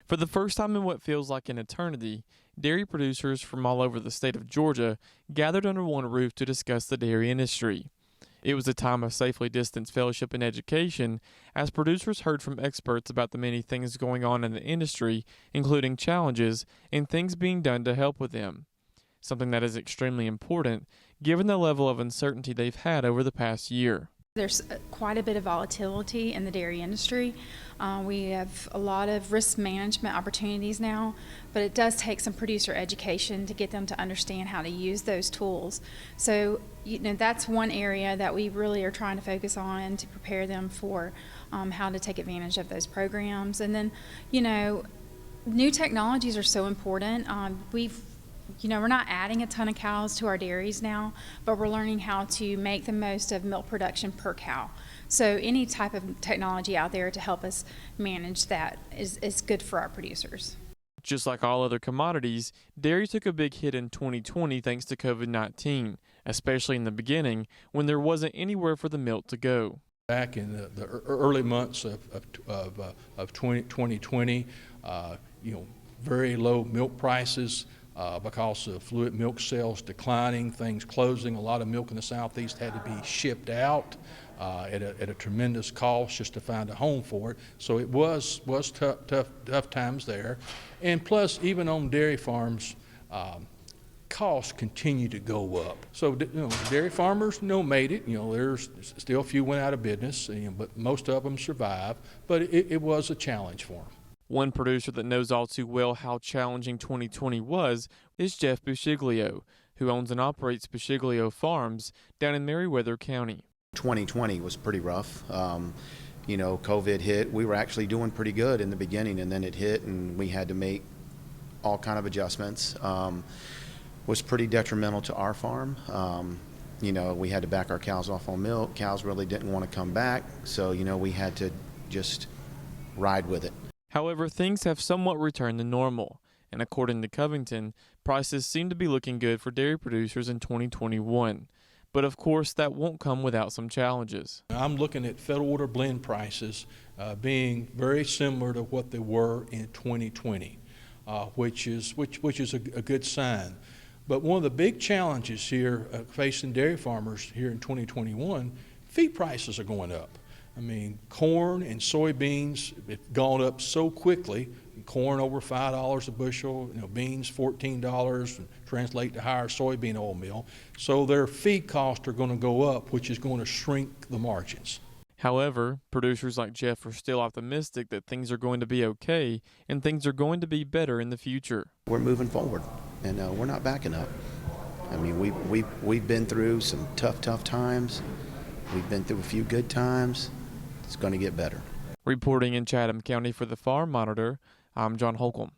For the first time in what feels like an eternity, dairy producers from all over the state of Georgia gathered under one roof to discuss the dairy industry. It was a time of safely distanced fellowship and education as producers heard from experts about the many things going on in the industry, including challenges and things being done to help with them. Something that is extremely important given the level of uncertainty they've had over the past year. There's quite a bit of volatility in the dairy industry. We have a lot of risk management opportunities now, but it does take some producer education to get them to understand how to use those tools. So, that's one area that we really are trying to focus on to prepare them for how to take advantage of those programs. And then, new technologies are so important. We're not adding a ton of cows to our dairies now, but we're learning how to make the most of milk production per cow. So any type of technology out there to help us manage that is good for our producers. Just like all other commodities, dairy took a big hit in 2020 thanks to COVID-19, especially in the beginning when there wasn't anywhere for the milk to go. Back in the early months of 2020, very low milk prices. Because of fluid milk sales declining, things closing, a lot of milk in the Southeast had to be shipped out at a tremendous cost just to find a home for it. So it was tough times there. And plus, even on dairy farms, costs continue to go up. So dairy farmers made it. There's still a few went out of business, but most of them survived. But it was a challenge for them. One producer that knows all too well how challenging 2020 was is Jeff Busciglio, who owns and operates Busciglio Farms down in Meriwether County. 2020 was pretty rough. COVID hit. We were actually doing pretty good in the beginning, and then it hit, and we had to make all kind of adjustments. Was pretty detrimental to our farm. We had to back our cows off on milk. Cows really didn't want to come back, so we had to just ride with it. However, things have somewhat returned to normal, and according to Covington, prices seem to be looking good for dairy producers in 2021. But of course, that won't come without some challenges. I'm looking at federal order blend prices being very similar to what they were in 2020, which is a good sign. But one of the big challenges here facing dairy farmers here in 2021, feed prices are going up. Corn and soybeans have gone up so quickly. Corn over $5 a bushel, beans $14, and translate to higher soybean oil meal. So their feed costs are going to go up, which is going to shrink the margins. However, producers like Jeff are still optimistic that things are going to be okay and things are going to be better in the future. We're moving forward, and we're not backing up. We've been through some tough times. We've been through a few good times. It's going to get better. Reporting in Chatham County for the Farm Monitor, I'm John Holcomb.